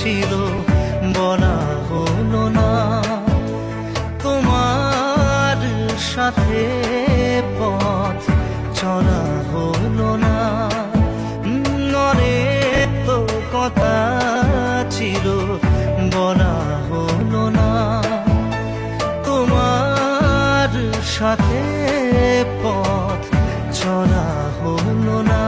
ছিল বলা হলো না। তোমার সাথে পথ চলা হলো না। অনেক তো কথা ছিল বলা হলো না। তোমার সাথে পথ চলা হলো না।